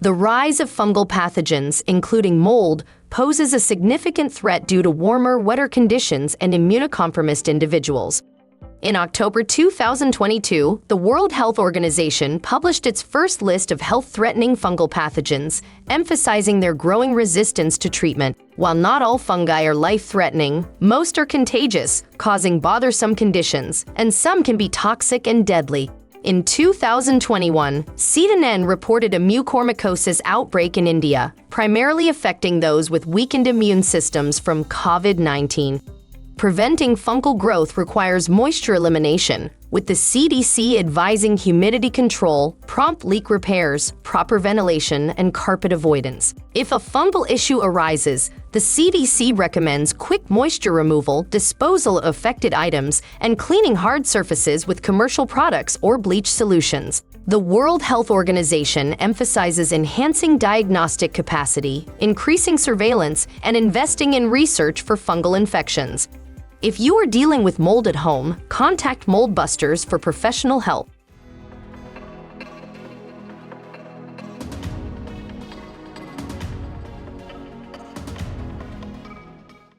The rise of fungal pathogens, including mold, poses a significant threat due to warmer, wetter conditions and immunocompromised individuals. In October 2022, the World Health Organization published its first list of health-threatening fungal pathogens, emphasizing their growing resistance to treatment. While not all fungi are life-threatening, most are contagious, causing bothersome conditions, and some can be toxic and deadly. In 2021, CNN reported a mucormycosis outbreak in India, primarily affecting those with weakened immune systems from COVID-19. Preventing fungal growth requires moisture elimination, with the CDC advising humidity control, prompt leak repairs, proper ventilation, and carpet avoidance. If a fungal issue arises, the CDC recommends quick moisture removal, disposal of affected items, and cleaning hard surfaces with commercial products or bleach solutions. The World Health Organization emphasizes enhancing diagnostic capacity, increasing surveillance, and investing in research for fungal infections. If you are dealing with mold at home, contact Mold Busters for professional help.